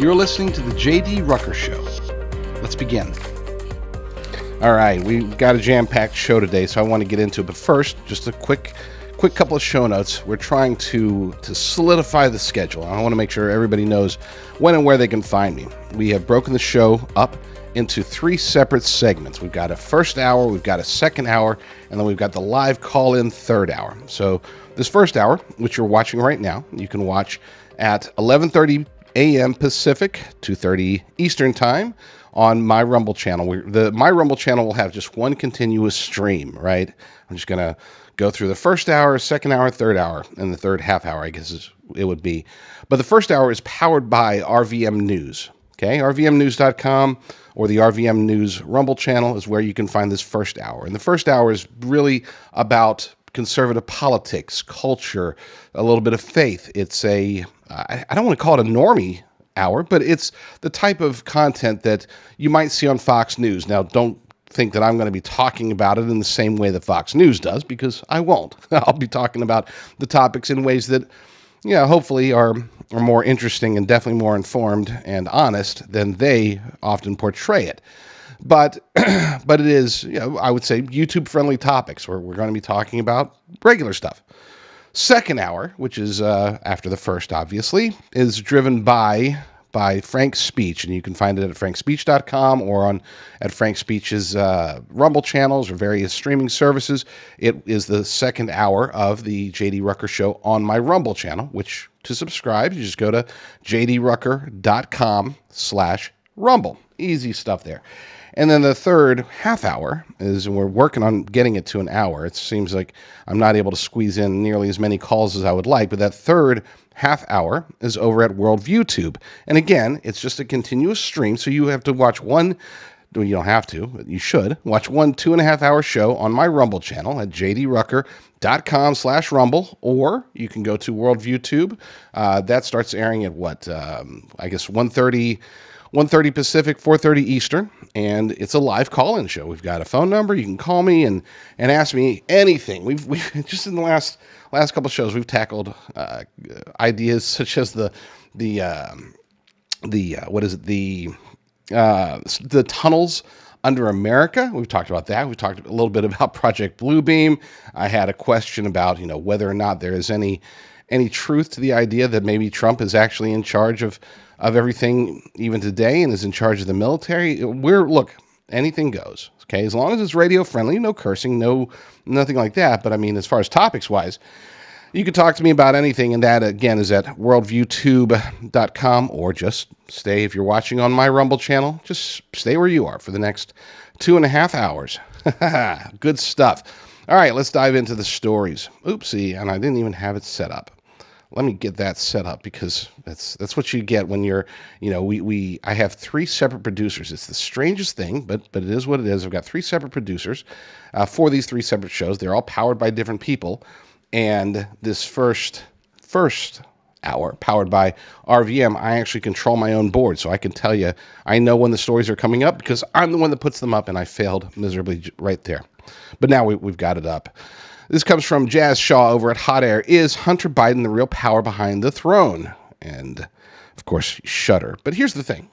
You're listening to the J.D. Rucker Show. Let's begin. All right, we've got a jam-packed show today, so I want to get into it. But first, just a quick couple of show notes. We're trying to solidify the schedule. I want to make sure everybody knows when and where they can find me. We have broken the show up into 3 separate segments. We've got a first hour, we've got a second hour, and then we've got the live call-in third hour. So this first hour, which you're watching right now, you can watch at 11:30 a.m. Pacific, 2:30 Eastern Time on my Rumble channel. My Rumble channel will have just one continuous stream, right? I'm just going to go through the first hour, second hour, third hour, and the third half hour, I guess it would be. But the first hour is powered by RVM News. Okay, rvmnews.com or the RVM News Rumble channel is where you can find this first hour. And the first hour is really about conservative politics, culture, a little bit of faith. It's I don't want to call it a normie hour, but it's the type of content that you might see on Fox News. Now, don't think that I'm going to be talking about it in the same way that Fox News does, because I won't. I'll be talking about the topics in ways that, hopefully are more interesting and definitely more informed and honest than they often portray it. But it is, I would say, YouTube-friendly topics where we're going to be talking about regular stuff. Second hour, which is after the first, obviously, is driven by Frank's Speech, and you can find it at frankspeech.com or at Frank Speech's Rumble channels or various streaming services. It is the second hour of the J.D. Rucker Show on my Rumble channel, which to subscribe, you just go to jdrucker.com/rumble. Easy stuff there. And then the third half hour is, and we're working on getting it to an hour. It seems like I'm not able to squeeze in nearly as many calls as I would like, but that third half hour is over at WorldViewTube. And again, it's just a continuous stream, so you have to watch one. You don't have to, but you should watch one 2.5 hour show on my Rumble channel at jdrucker.com/rumble, or you can go to WorldViewTube. That starts airing at I guess 1:30 Pacific, 4:30 Eastern, and it's a live call-in show. We've got a phone number. You can call me and ask me anything. We've just in the last couple of shows, we've tackled ideas such as the tunnels under America. We've talked about that. We've talked a little bit about Project Bluebeam. I had a question about whether or not there is any truth to the idea that maybe Trump is actually in charge of everything even today and is in charge of the military. Look, anything goes, okay? As long as it's radio friendly, no cursing, nothing like that. But I mean, as far as topics wise, you can talk to me about anything, and that again is at worldviewtube.com, or just stay, if you're watching on my Rumble channel, just stay where you are for the next 2.5 hours. Good stuff. All right, let's dive into the stories. Oopsie, and I didn't even have it set up. Let me get that set up, because that's what you get when you're, I have 3 separate producers. It's the strangest thing, but it is what it is. I've got 3 separate producers for these 3 separate shows. They're all powered by different people. And this first hour, powered by RVM, I actually control my own board. So I can tell you, I know when the stories are coming up, because I'm the one that puts them up, and I failed miserably right there. But now we've got it up. This comes from Jazz Shaw over at Hot Air. Is Hunter Biden the real power behind the throne? And, of course, shudder. But here's the thing.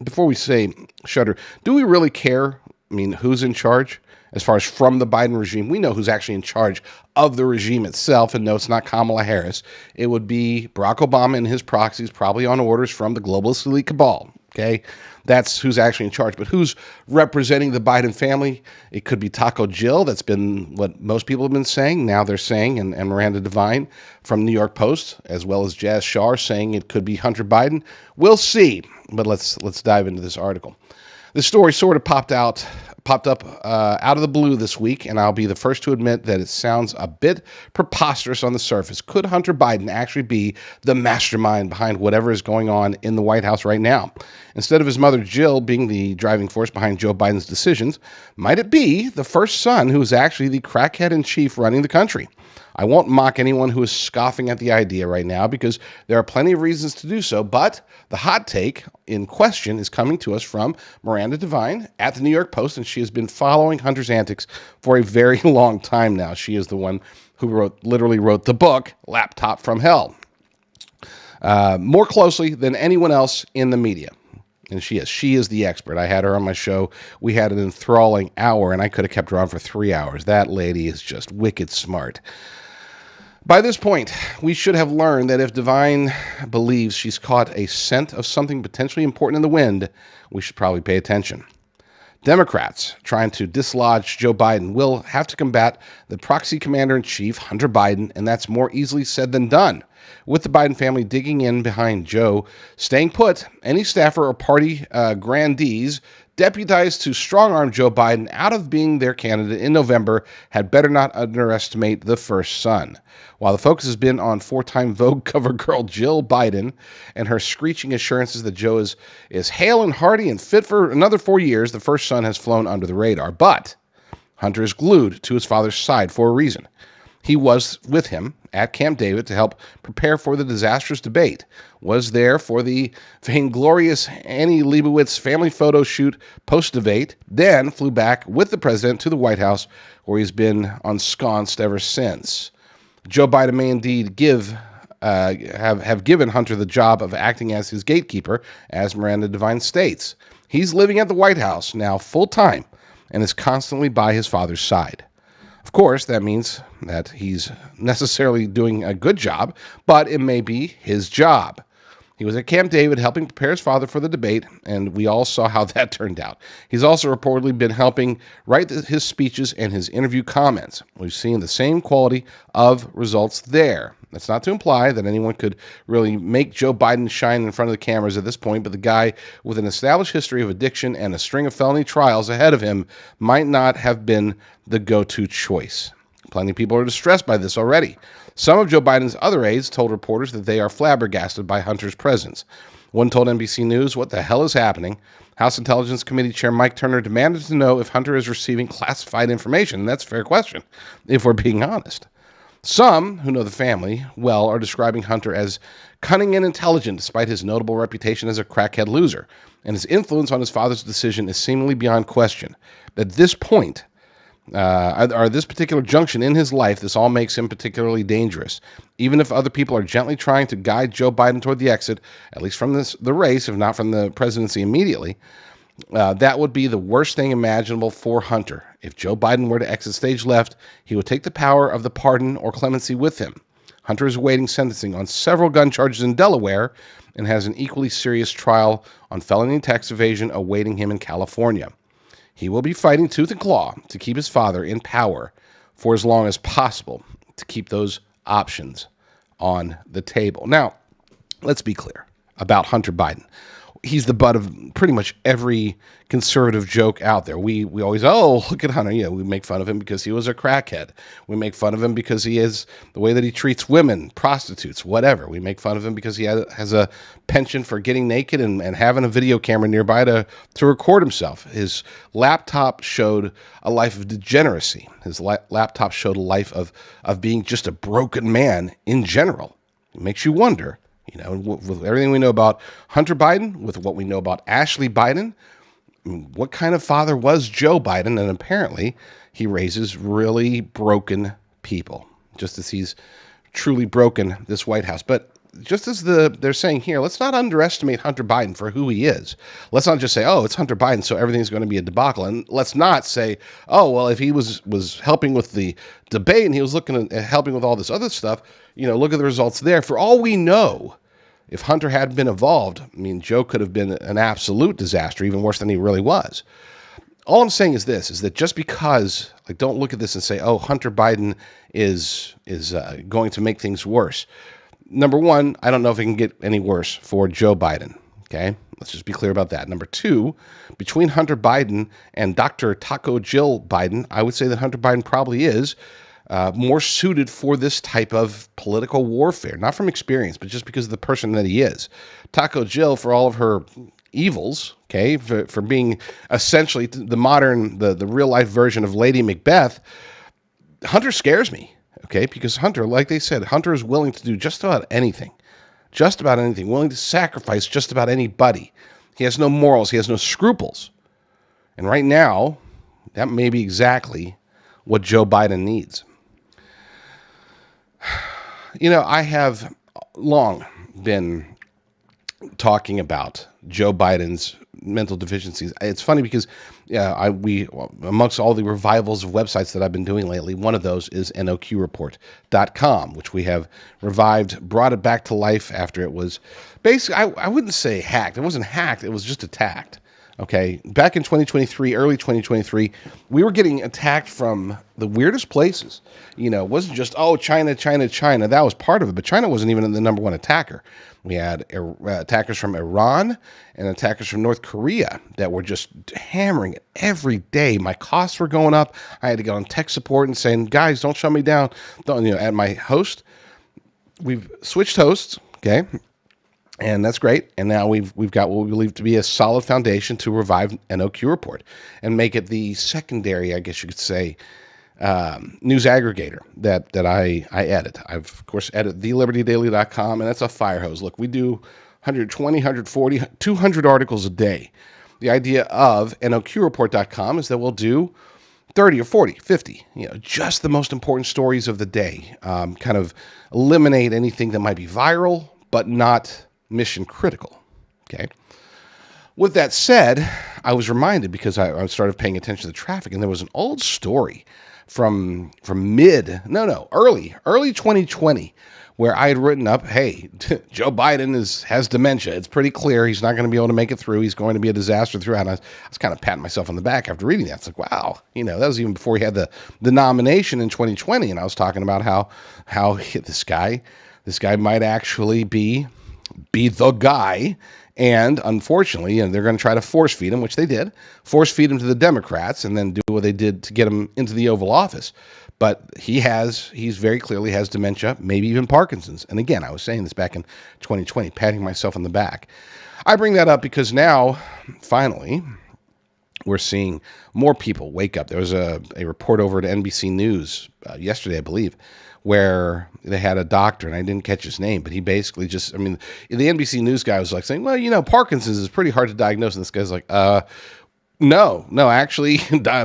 Before we say shudder, do we really care? I mean, who's in charge? As far as from the Biden regime, we know who's actually in charge of the regime itself. And no, it's not Kamala Harris. It would be Barack Obama and his proxies, probably on orders from the globalist elite cabal. Okay, that's who's actually in charge. But who's representing the Biden family? It could be Taco Jill. That's been what most people have been saying. Now they're saying, and Miranda Devine from New York Post, as well as Jazz Shaw, saying it could be Hunter Biden. We'll see. But let's dive into this article. The story sort of popped up out of the blue this week, and I'll be the first to admit that it sounds a bit preposterous on the surface. Could Hunter Biden actually be the mastermind behind whatever is going on in the White House right now? Instead of his mother Jill being the driving force behind Joe Biden's decisions, might it be the first son who is actually the crackhead in chief running the country? I won't mock anyone who is scoffing at the idea right now, because there are plenty of reasons to do so, but the hot take in question is coming to us from Miranda Devine at the New York Post, and she has been following Hunter's antics for a very long time now. She is the one who literally wrote the book, Laptop from Hell. more closely than anyone else in the media. And she is the expert. I had her on my show. We had an enthralling hour, and I could have kept her on for 3 hours. That lady is just wicked smart. By this point, we should have learned that if Devine believes she's caught a scent of something potentially important in the wind, we should probably pay attention. Democrats trying to dislodge Joe Biden will have to combat the proxy commander-in-chief, Hunter Biden, and that's more easily said than done. With the Biden family digging in behind Joe, staying put, any staffer or party grandees deputized to strong-arm Joe Biden out of being their candidate in November had better not underestimate the first son. While the focus has been on four-time Vogue cover girl Jill Biden and her screeching assurances that Joe is hale and hearty and fit for another 4 years, the first son has flown under the radar. But Hunter is glued to his father's side for a reason. He was with him at Camp David to help prepare for the disastrous debate, was there for the vainglorious Annie Leibovitz family photo shoot post-debate, then flew back with the president to the White House, where he's been ensconced ever since. Joe Biden may indeed have given Hunter the job of acting as his gatekeeper, as Miranda Devine states. He's living at the White House now full-time and is constantly by his father's side. Of course, that means that he's necessarily doing a good job, but it may be his job. He was at Camp David helping prepare his father for the debate, and we all saw how that turned out. He's also reportedly been helping write his speeches and his interview comments. We've seen the same quality of results there. That's not to imply that anyone could really make Joe Biden shine in front of the cameras at this point, but the guy with an established history of addiction and a string of felony trials ahead of him might not have been the go-to choice. Plenty of people are distressed by this already. Some of Joe Biden's other aides told reporters that they are flabbergasted by Hunter's presence. One told NBC News, "What the hell is happening?" House Intelligence Committee Chair Mike Turner demanded to know if Hunter is receiving classified information. And that's a fair question, if we're being honest. Some who know the family well are describing Hunter as cunning and intelligent despite his notable reputation as a crackhead loser, and his influence on his father's decision is seemingly beyond question. At this point, or this particular junction in his life, this all makes him particularly dangerous. Even if other people are gently trying to guide Joe Biden toward the exit, at least from the race, if not from the presidency immediately, that would be the worst thing imaginable for Hunter. If Joe Biden were to exit stage left, he would take the power of the pardon or clemency with him. Hunter is awaiting sentencing on several gun charges in Delaware and has an equally serious trial on felony tax evasion awaiting him in California. He will be fighting tooth and claw to keep his father in power for as long as possible, to keep those options on the table. Now, let's be clear about Hunter Biden. He's the butt of pretty much every conservative joke out there. We always, oh, look at Hunter. Yeah, we make fun of him because he was a crackhead. We make fun of him because he is the way that he treats women, prostitutes, whatever. We make fun of him because he has a penchant for getting naked and having a video camera nearby to record himself. His laptop showed a life of degeneracy. His laptop showed a life of being just a broken man in general. It makes you wonder. You know, with everything we know about Hunter Biden, with what we know about Ashley Biden, what kind of father was Joe Biden? And apparently he raises really broken people, just as he's truly broken this White House. But just as they're saying here, let's not underestimate Hunter Biden for who he is. Let's not just say, oh, it's Hunter Biden, so everything's going to be a debacle. And let's not say, oh, well, if he was helping with the debate and he was looking at helping with all this other stuff, you know, look at the results there. For all we know, if Hunter had been involved, I mean, Joe could have been an absolute disaster, even worse than he really was. All I'm saying is this, is that just because, like, don't look at this and say, oh, Hunter Biden is going to make things worse. Number one, I don't know if it can get any worse for Joe Biden. Okay, let's just be clear about that. Number two, between Hunter Biden and Dr. Taco Jill Biden, I would say that Hunter Biden probably is more suited for this type of political warfare, not from experience, but just because of the person that he is. Taco Jill, for all of her evils, okay, for being essentially the modern, the real life version of Lady Macbeth, Hunter scares me, okay, because Hunter, like they said, Hunter is willing to do just about anything, willing to sacrifice just about anybody. He has no morals, he has no scruples. And right now, that may be exactly what Joe Biden needs. You know, I have long been talking about Joe Biden's mental deficiencies. It's funny because we amongst all the revivals of websites that I've been doing lately, one of those is NOQreport.com, which we have revived, brought it back to life after it was basically, I wouldn't say hacked. It wasn't hacked. It was just attacked. Okay, back in 2023, early 2023, we were getting attacked from the weirdest places. You know, it wasn't just, oh, China, China, China. That was part of it, but China wasn't even the number one attacker. We had attackers from Iran and attackers from North Korea that were just hammering it every day. My costs were going up. I had to get on tech support and saying, guys, don't shut me down. Don't, at my host, we've switched hosts, okay? And that's great. And now we've got what we believe to be a solid foundation to revive NOQ Report and make it the secondary, I guess you could say, news aggregator that I edit. I've, of course, edited thelibertydaily.com, and that's a fire hose. Look, we do 120, 140, 200 articles a day. The idea of NOQreport.com is that we'll do 30 or 40, 50, just the most important stories of the day. Kind of eliminate anything that might be viral, but not mission critical. Okay. With that said, I was reminded because I started paying attention to the traffic, and there was an old story from early 2020, where I had written up, hey, Joe Biden has dementia. It's pretty clear he's not going to be able to make it through. He's going to be a disaster throughout. And I was kind of patting myself on the back after reading that. It's like, wow, that was even before he had the nomination in 2020. And I was talking about how this guy might actually be the guy. And unfortunately, they're going to try to force feed him, which they did, force feed him to the Democrats and then do what they did to get him into the Oval Office. But he's very clearly has dementia, maybe even Parkinson's. And again, I was saying this back in 2020, patting myself on the back. I bring that up because now, finally, we're seeing more people wake up. There was a report over at NBC News yesterday, I believe, where they had a doctor, and I didn't catch his name, but he basically just, the NBC News guy was like saying, well, Parkinson's is pretty hard to diagnose. And this guy's like, no, actually,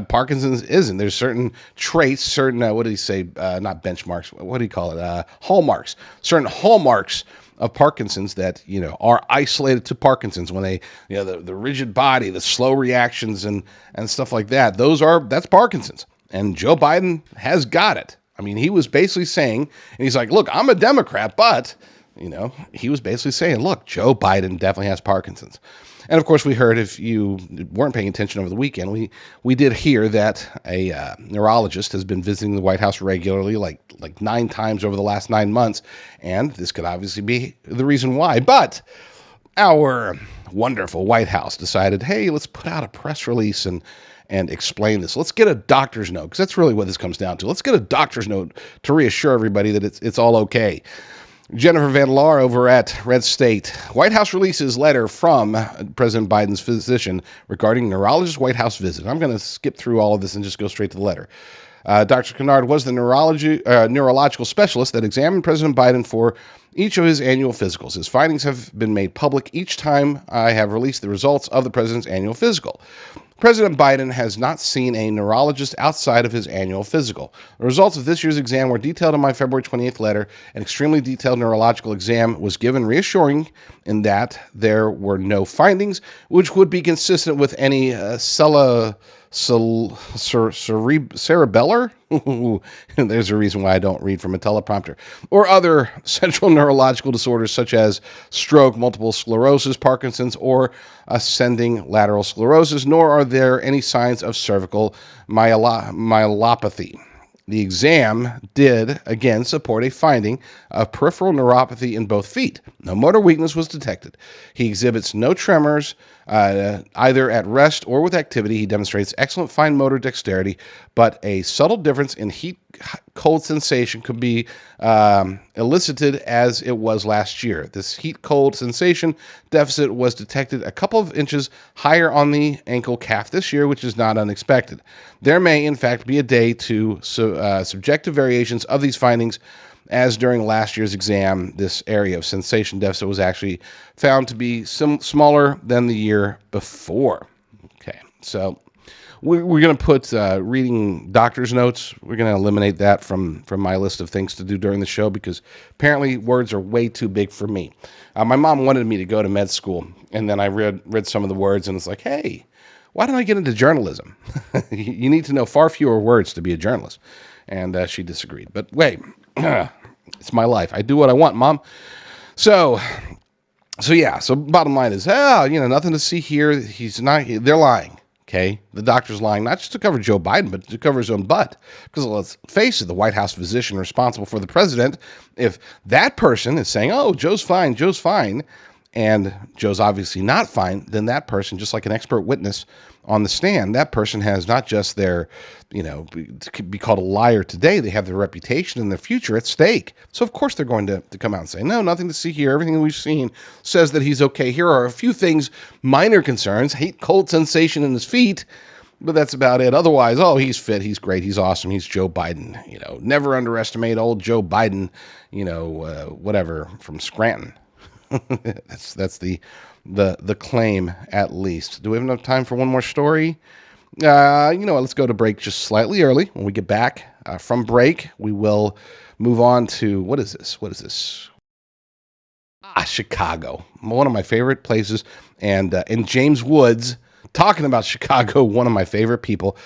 Parkinson's isn't. There's certain traits, certain, what did he say? Not benchmarks. What do you call it? Hallmarks. Certain hallmarks of Parkinson's that, are isolated to Parkinson's when they, the rigid body, the slow reactions and stuff like that. That's Parkinson's. And Joe Biden has got it. He was basically saying, and he's like, look, I'm a Democrat, but, he was basically saying, look, Joe Biden definitely has Parkinson's. And of course, we heard, if you weren't paying attention over the weekend, we did hear that a neurologist has been visiting the White House regularly, like 9 times over the last 9 months. And this could obviously be the reason why. But our wonderful White House decided, hey, let's put out a press release and explain this. Let's get a doctor's note, because that's really what this comes down to. Let's get a doctor's note to reassure everybody that it's all okay. Jennifer Van Laar over at Red State. White House releases letter from President Biden's physician regarding neurologist White House visit. I'm going to skip through all of this and just go straight to the letter. Dr. Kennard was the neurological specialist that examined President Biden for each of his annual physicals. His findings have been made public each time I have released the results of the president's annual physical. President Biden has not seen a neurologist outside of his annual physical. The results of this year's exam were detailed in my February 28th letter. An extremely detailed neurological exam was given, reassuring in that there were no findings, which would be consistent with any cerebellar. There's a reason why I don't read from a teleprompter. Or other central neurological disorders such as stroke, multiple sclerosis, Parkinson's, or ascending lateral sclerosis, nor are there any signs of cervical myelopathy. The exam did, again, support a finding of peripheral neuropathy in both feet. No motor weakness was detected. He exhibits no tremors, either at rest or with activity. He demonstrates excellent fine motor dexterity, but a subtle difference in heat-cold sensation could be elicited as it was last year. This heat-cold sensation deficit was detected a couple of inches higher on the ankle calf this year, which is not unexpected. There may, in fact, be a day to subjective variations of these findings, as during last year's exam, this area of sensation deficit was actually found to be smaller than the year before. Okay, so we're going to put reading doctor's notes. We're going to eliminate that from my list of things to do during the show because apparently words are way too big for me. My mom wanted me to go to med school, and then I read some of the words, and it's like, hey, why don't I get into journalism? You need to know far fewer words to be a journalist. And she disagreed. But wait, it's my life. I do what I want, Mom. So yeah. So bottom line is, nothing to see here. He's not. They're lying. Okay, the doctor's lying not just to cover Joe Biden, but to cover his own butt. Because let's face it, the White House physician responsible for the president, if that person is saying, "Oh, Joe's fine," and Joe's obviously not fine, then that person, just like an expert witness on the stand, that person has not just their, be called a liar today, they have their reputation and their future at stake. So of course they're going to come out and say, no, nothing to see here. Everything that we've seen says that he's okay. Here are a few things, minor concerns, cold sensation in his feet, but that's about it. Otherwise, he's fit, he's great, he's awesome, he's Joe Biden. Never underestimate old Joe Biden, whatever, from Scranton. that's the claim, at least. Do we have enough time for one more story? Let's go to break just slightly early. When we get back from break, we will move on to what is this? Chicago, one of my favorite places, and in James Woods, talking about Chicago, one of my favorite people.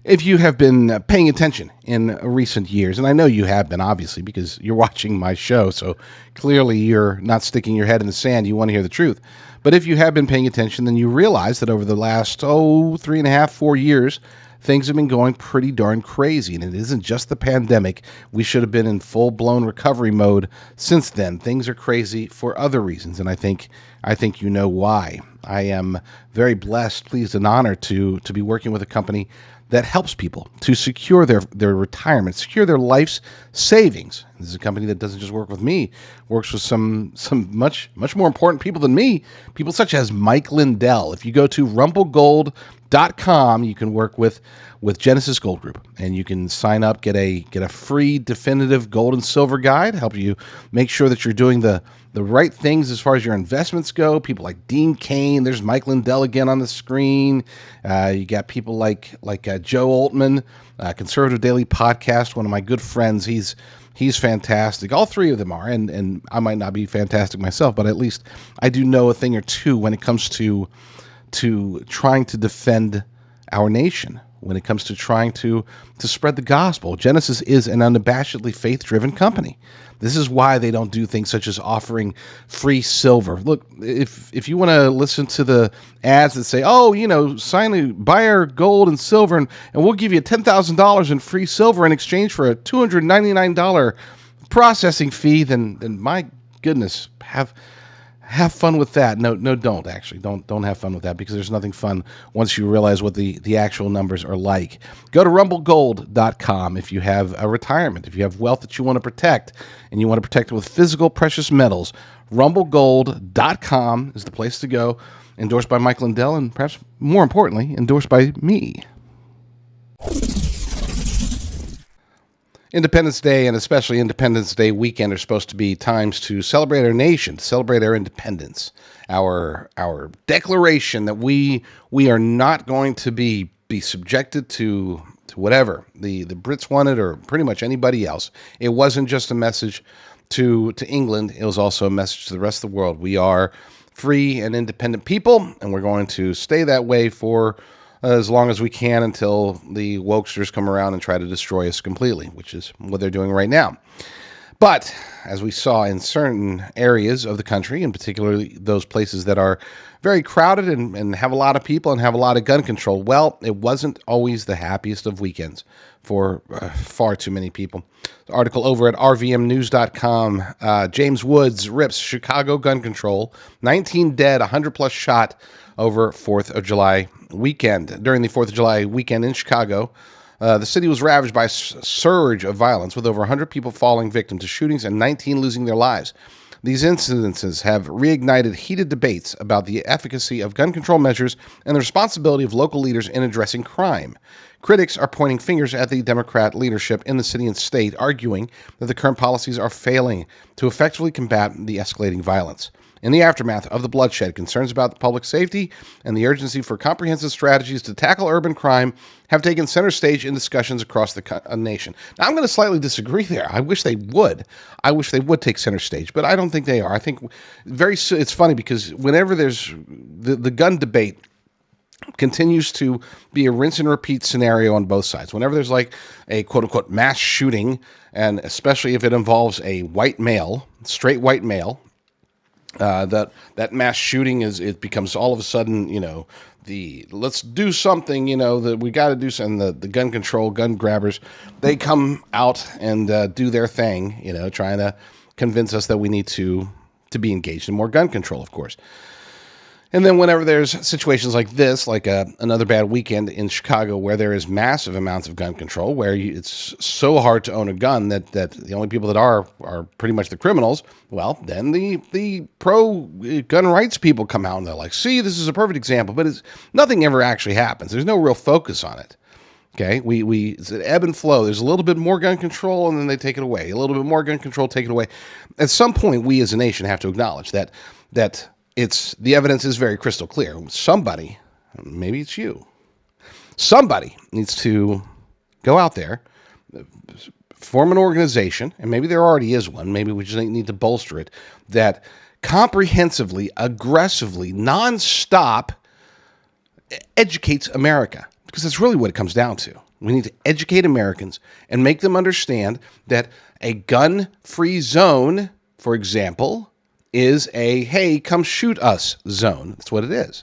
If you have been paying attention in recent years, and I know you have been, obviously, because you're watching my show, so clearly you're not sticking your head in the sand. You want to hear the truth. But if you have been paying attention, then you realize that over the last, 3.5, 4 years, things have been going pretty darn crazy. And it isn't just the pandemic. We should have been in full-blown recovery mode since then. Things are crazy for other reasons, and I think you know why. I am very blessed, pleased, and honored to be working with a company that helps people to secure their retirement, secure their life's savings. This is a company that doesn't just work with me, works with some much more important people than me, people such as Mike Lindell. If you go to rumblegold.com, you can work with Genesis Gold Group, and you can sign up, get a free definitive gold and silver guide, help you make sure that you're doing the right things as far as your investments go. People like Dean Cain, there's Mike Lindell again on the screen. You got people like Joe Altman, Conservative Daily Podcast, one of my good friends. He's fantastic. All three of them are, and I might not be fantastic myself, but at least I do know a thing or two when it comes to trying to defend our nation, when it comes to trying to spread the gospel. Genesis is an unabashedly faith-driven company. This is why they don't do things such as offering free silver. Look, if you want to listen to the ads that say, buy our gold and silver, and we'll give you $10,000 in free silver in exchange for a $299 processing fee, then my goodness, have fun with that. No, don't actually. Don't have fun with that, because there's nothing fun once you realize what the actual numbers are like. Go to rumblegold.com if you have a retirement, if you have wealth that you want to protect, and you want to protect it with physical precious metals. Rumblegold.com is the place to go. Endorsed by Mike Lindell, and perhaps more importantly, endorsed by me. Independence Day, and especially Independence Day weekend, are supposed to be times to celebrate our nation, to celebrate our independence, our declaration that we are not going to be subjected to whatever the Brits wanted, or pretty much anybody else. It wasn't just a message to England; it was also a message to the rest of the world. We are free and independent people, and we're going to stay that way for as long as we can, until the wokesters come around and try to destroy us completely, which is what they're doing right now. But as we saw in certain areas of the country, and particularly those places that are very crowded and have a lot of people and have a lot of gun control, well, it wasn't always the happiest of weekends for far too many people. The article over at rvmnews.com, James Woods rips Chicago gun control, 19 dead, 100 plus shot over 4th of July weekend. During the 4th of July weekend in Chicago, the city was ravaged by a surge of violence, with over 100 people falling victim to shootings and 19 losing their lives. These incidences have reignited heated debates about the efficacy of gun control measures and the responsibility of local leaders in addressing crime. Critics are pointing fingers at the Democrat leadership in the city and state, arguing that the current policies are failing to effectively combat the escalating violence. In the aftermath of the bloodshed, concerns about the public safety and the urgency for comprehensive strategies to tackle urban crime have taken center stage in discussions across the nation. Now, I'm going to slightly disagree there. I wish they would. I wish they would take center stage, but I don't think they are. I think it's funny because whenever there's the gun debate continues to be a rinse and repeat scenario on both sides. Whenever there's like a quote unquote mass shooting, and especially if it involves a white male, straight white male, that mass shooting it becomes all of a sudden, let's do something, that we got to do something. The gun control, gun grabbers, they come out and do their thing, trying to convince us that we need to be engaged in more gun control, of course. And then whenever there's situations like this, like another bad weekend in Chicago where there is massive amounts of gun control, where it's so hard to own a gun that the only people that are pretty much the criminals, well, then the pro-gun rights people come out and they're like, see, this is a perfect example, but nothing ever actually happens. There's no real focus on it. Okay, it's an ebb and flow. There's a little bit more gun control, and then they take it away. A little bit more gun control, take it away. At some point, we as a nation have to acknowledge that the evidence is very crystal clear. Somebody, maybe it's you, somebody needs to go out there, form an organization, and maybe there already is one, maybe we just need to bolster it, that comprehensively, aggressively, nonstop educates America. Because that's really what it comes down to. We need to educate Americans and make them understand that a gun-free zone, for example, is a, hey, come shoot us zone. That's what it is.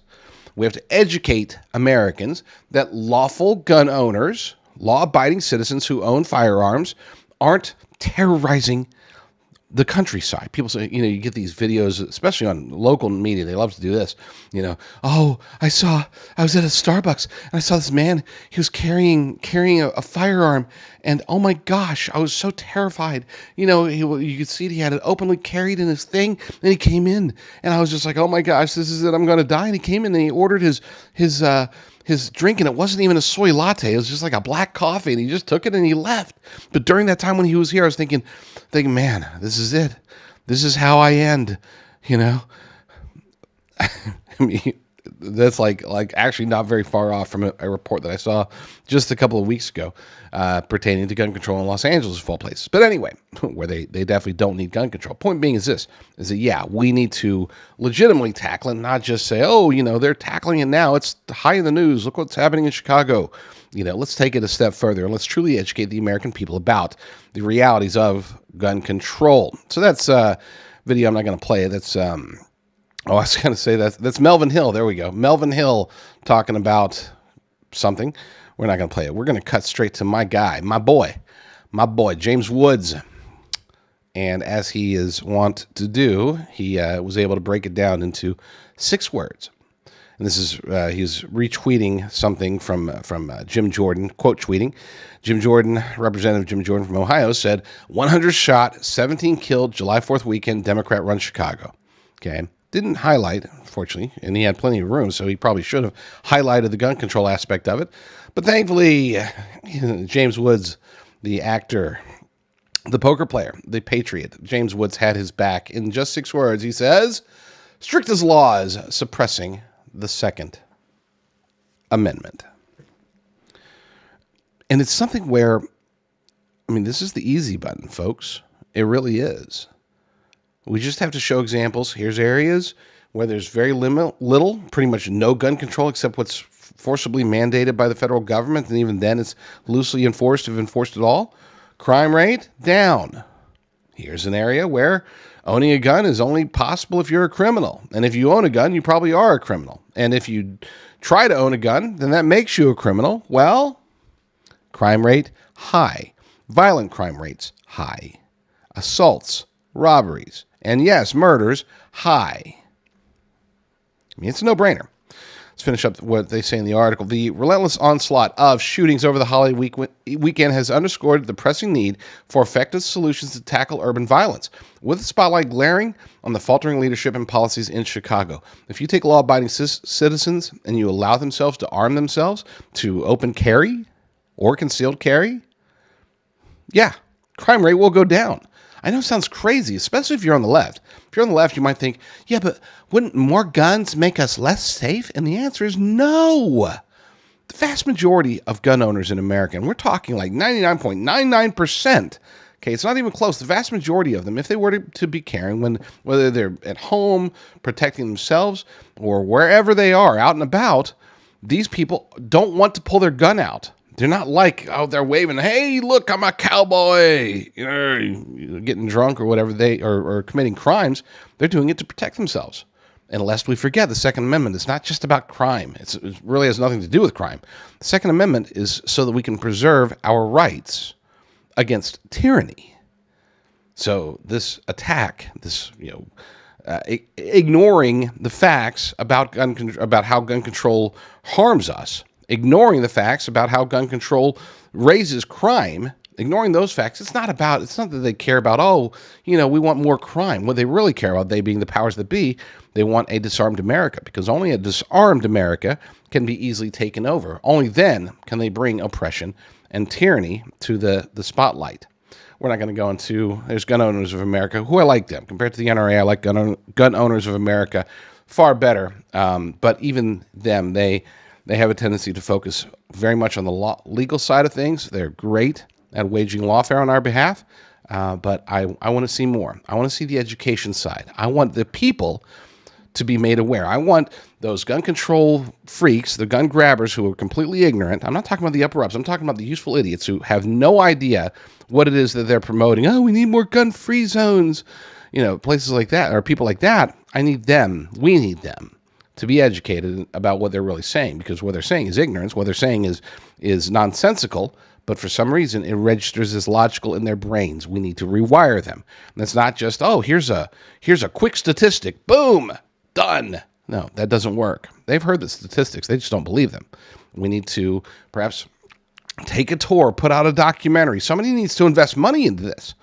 We have to educate Americans that lawful gun owners, law-abiding citizens who own firearms, aren't terrorizing the countryside. People say, you get these videos, especially on local media, they love to do this. Oh, I was at a Starbucks and I saw this man, he was carrying a firearm, and oh my gosh, I was so terrified. You could see he had it openly carried in his thing, and he came in, and I was just like, oh my gosh, this is it, I'm going to die. And he came in and he ordered his drink, and it wasn't even a soy latte. It was just like a black coffee, and he just took it and he left. But during that time when he was here, I was thinking, man, this is it. This is how I end, I mean, that's like actually not very far off from a report that I saw just a couple of weeks ago pertaining to gun control in Los Angeles, of all places. But anyway, where they definitely don't need gun control. Point being is that, yeah, we need to legitimately tackle it, not just say, oh, they're tackling it now. It's high in the news. Look what's happening in Chicago. Let's take it a step further and let's truly educate the American people about the realities of gun control. So that's a video. I'm not going to play it. That's I was going to say that's Melvin Hill. There we go. Melvin Hill talking about something. We're not going to play it. We're going to cut straight to my guy, my boy, James Woods. And as he is wont to do, he was able to break it down into 6 words. And this is he's retweeting something from Jim Jordan, quote tweeting. Jim Jordan, Representative Jim Jordan from Ohio, said, 100 shot, 17 killed, July 4th weekend, Democrat run Chicago. Okay. Didn't highlight, unfortunately, and he had plenty of room, so he probably should have highlighted the gun control aspect of it. But thankfully, James Woods, the actor, the poker player, the patriot, James Woods had his back. In just 6 words, he says, strict as laws suppressing the Second Amendment. And it's something where, this is the easy button, folks. It really is. We just have to show examples. Here's areas where there's very little, pretty much no gun control except what's forcibly mandated by the federal government, and even then it's loosely enforced, if enforced at all. Crime rate, down. Here's an area where owning a gun is only possible if you're a criminal. And if you own a gun, you probably are a criminal. And if you try to own a gun, then that makes you a criminal. Well, crime rate, high. Violent crime rates, high. Assaults, robberies, and yes, murders, high. It's a no-brainer. Let's finish up what they say in the article. The relentless onslaught of shootings over the holiday weekend has underscored the pressing need for effective solutions to tackle urban violence, with the spotlight glaring on the faltering leadership and policies in Chicago. If you take law-abiding citizens and you allow themselves to arm themselves to open carry or concealed carry, yeah, crime rate will go down. I know it sounds crazy, especially if you're on the left. If you're on the left, you might think, yeah, but wouldn't more guns make us less safe? And the answer is no. The vast majority of gun owners in America, and we're talking like 99.99%, okay, it's not even close. The vast majority of them, if they were to be carrying, whether they're at home protecting themselves or wherever they are out and about, these people don't want to pull their gun out. They're not like, oh, they're waving, hey, look, I'm a cowboy, getting drunk or whatever or committing crimes. They're doing it to protect themselves. And lest we forget, the Second Amendment is not just about crime. It really has nothing to do with crime. The Second Amendment is so that we can preserve our rights against tyranny. So this attack, ignoring the facts about how gun control harms us, ignoring the facts about how gun control raises crime, ignoring those facts, it's not that they care about, we want more crime. What they really care about, they being the powers that be, they want a disarmed America, because only a disarmed America can be easily taken over. Only then can they bring oppression and tyranny to the spotlight. We're not going to go into, there's Gun Owners of America, who I like them. Compared to the NRA, I like Gun Owners of America far better. But even them, they have a tendency to focus very much on the legal side of things. They're great at waging lawfare on our behalf, but I want to see more. I want to see the education side. I want the people to be made aware. I want those gun control freaks, the gun grabbers who are completely ignorant. I'm not talking about the upper ups. I'm talking about the useful idiots who have no idea what it is that they're promoting. Oh, we need more gun-free zones. Places like that, or people like that. We need them to be educated about what they're really saying, because what they're saying is ignorance. What they're saying is nonsensical, but for some reason it registers as logical in their brains. We need to rewire them. And it's not just, here's a quick statistic. Boom, done. No, that doesn't work. They've heard the statistics. They just don't believe them. We need to perhaps take a tour, put out a documentary. Somebody needs to invest money into this,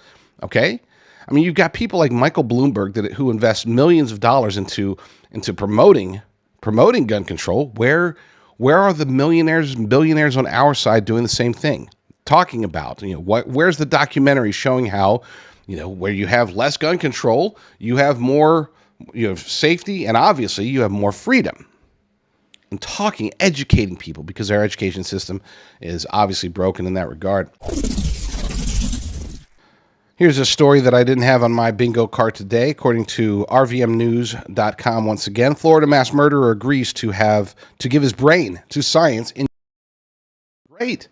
okay? I mean, you've got people like Michael Bloomberg who invest millions of dollars into promoting gun control. Where are the millionaires and billionaires on our side doing the same thing? Talking about, where's the documentary showing how, where you have less gun control, you have more, you have safety, and obviously you have more freedom. And talking, educating people, because our education system is obviously broken in that regard. Here's a story that I didn't have on my bingo card today. According to rvmnews.com, once again, Florida mass murderer agrees to give his brain to science. Great.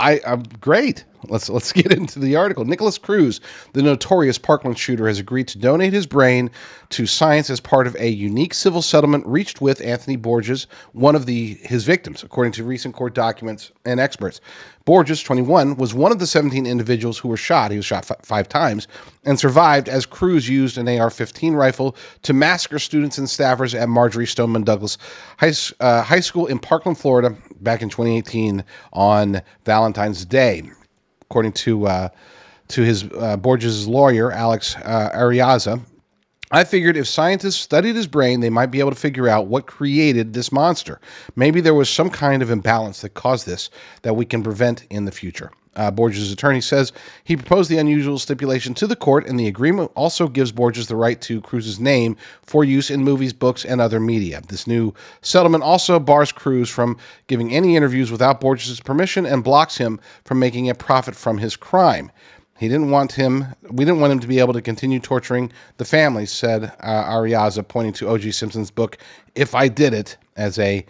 I'm great. Let's get into the article. Nicholas Cruz, the notorious Parkland shooter, has agreed to donate his brain to science as part of a unique civil settlement reached with Anthony Borges, one of his victims, according to recent court documents and experts. Borges, 21, was one of the 17 individuals who were shot. He was shot 5 times and survived as Cruz used an AR-15 rifle to massacre students and staffers at Marjory Stoneman Douglas High School in Parkland, Florida, back in 2018 on Valentine's Day. According to his Borges' lawyer, Alex Ariaza, I figured if scientists studied his brain, they might be able to figure out what created this monster. Maybe there was some kind of imbalance that caused this that we can prevent in the future. Borges' attorney says he proposed the unusual stipulation to the court, and the agreement also gives Borges the right to Cruz's name for use in movies, books, and other media. This new settlement also bars Cruz from giving any interviews without Borges' permission and blocks him from making a profit from his crime. We didn't want him to be able to continue torturing the family, said Ariaza, pointing to O.J. Simpson's book, If I Did It, as a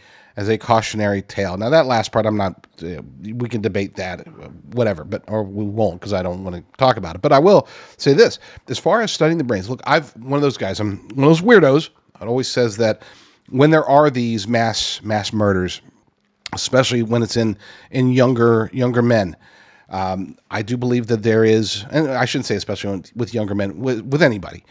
cautionary tale. Now, that last part, I'm not, we can debate that, whatever, or we won't, because I don't want to talk about it. But I will say this, as far as studying the brains, look, I'm one of those guys, I'm one of those weirdos that always says that when there are these mass murders, especially when it's in younger men, I do believe that there is, and I shouldn't say especially with younger men, with anybody,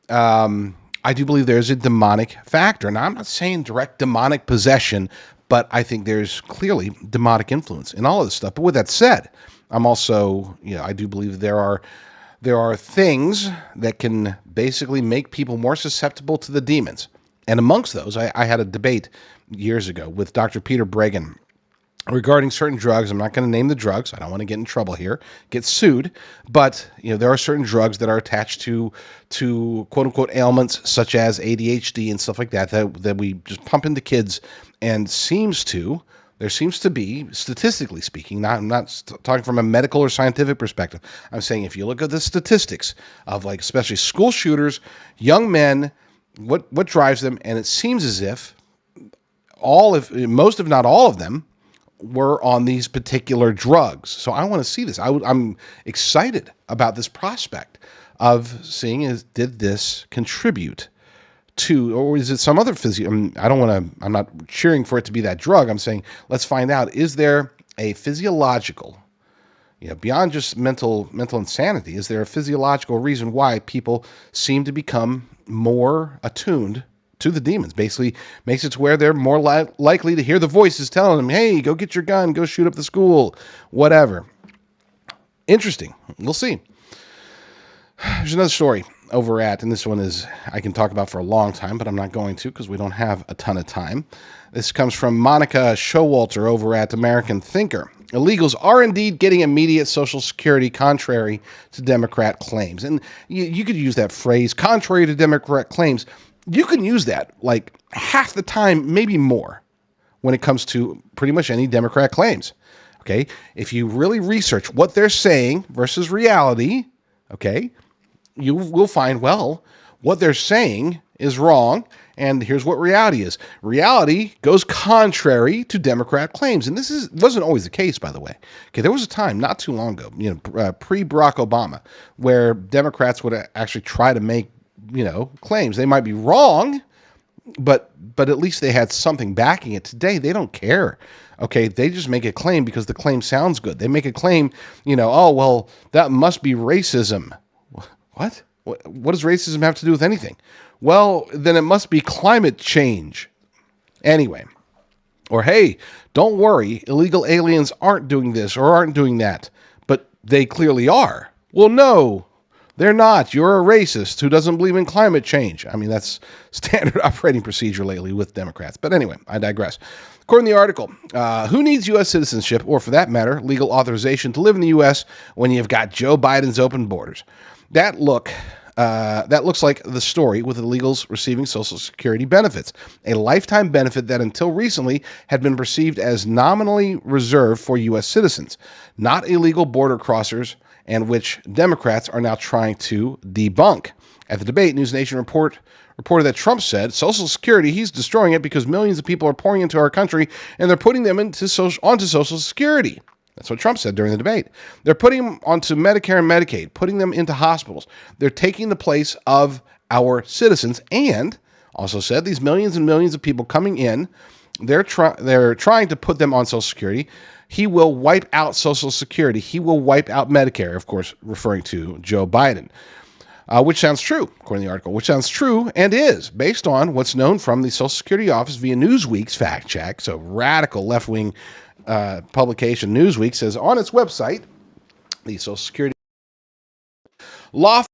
I do believe there's a demonic factor. Now, I'm not saying direct demonic possession, but I think there's clearly demonic influence in all of this stuff. But with that said, I'm also, I do believe there are things that can basically make people more susceptible to the demons. And amongst those, I had a debate years ago with Dr. Peter Bregan, regarding certain drugs. I'm not going to name the drugs. I don't want to get in trouble here, get sued. But there are certain drugs that are attached to quote unquote ailments such as ADHD and stuff like that that we just pump into kids, and there seems to be, statistically speaking, I'm not talking from a medical or scientific perspective. I'm saying if you look at the statistics of, like, especially school shooters, young men, what drives them, and it seems as if most, if not all of them, were on these particular drugs. So I want to see this. I'm excited about this prospect of seeing did this contribute to, or is it some other I'm not cheering for it to be that drug. I'm saying let's find out, is there a physiological, beyond just mental insanity, is there a physiological reason why people seem to become more attuned to the demons? Basically makes it to where they're more likely to hear the voices telling them, hey, go get your gun, go shoot up the school, whatever. Interesting. We'll see. There's another story over at, and this one I can talk about for a long time, but I'm not going to because we don't have a ton of time. This comes from Monica Showalter over at American Thinker. Illegals are indeed getting immediate Social Security, contrary to Democrat claims. And you could use that phrase, contrary to Democrat claims. You can use that like half the time, maybe more, when it comes to pretty much any Democrat claims. Okay, if you really research what they're saying versus reality, okay, you will find, well, what they're saying is wrong, and here's what reality is. Reality goes contrary to Democrat claims, and this wasn't always the case, by the way. Okay, there was a time not too long ago, pre-Barack Obama, where Democrats would actually try to make claims. They might be wrong, but at least they had something backing it. Today, they don't care. Okay, they just make a claim because the claim sounds good. They make a claim, oh, well, that must be racism. What? What does racism have to do with anything? Well, then it must be climate change. Anyway, or hey, don't worry, illegal aliens aren't doing this or aren't doing that, but they clearly are. Well, no, they're not. You're a racist who doesn't believe in climate change. I mean, that's standard operating procedure lately with Democrats. But anyway, I digress. According to the article, who needs U.S. citizenship, or for that matter, legal authorization to live in the U.S. when you've got Joe Biden's open borders? That looks like the story with illegals receiving Social Security benefits, a lifetime benefit that until recently had been perceived as nominally reserved for U.S. citizens, not illegal border crossers, and which Democrats are now trying to debunk. At the debate, News Nation reported that Trump said, Social Security, he's destroying it because millions of people are pouring into our country and they're putting them onto Social Security. That's what Trump said during the debate. They're putting them onto Medicare and Medicaid, putting them into hospitals. They're taking the place of our citizens, and also said these millions and millions of people coming in, they're trying to put them on Social Security. He will wipe out Social Security. He will wipe out Medicare, of course, referring to Joe Biden. Which sounds true, according to the article, which sounds true and is based on what's known from the Social Security office via Newsweek's fact check. So radical left-wing publication Newsweek says on its website, the Social Security law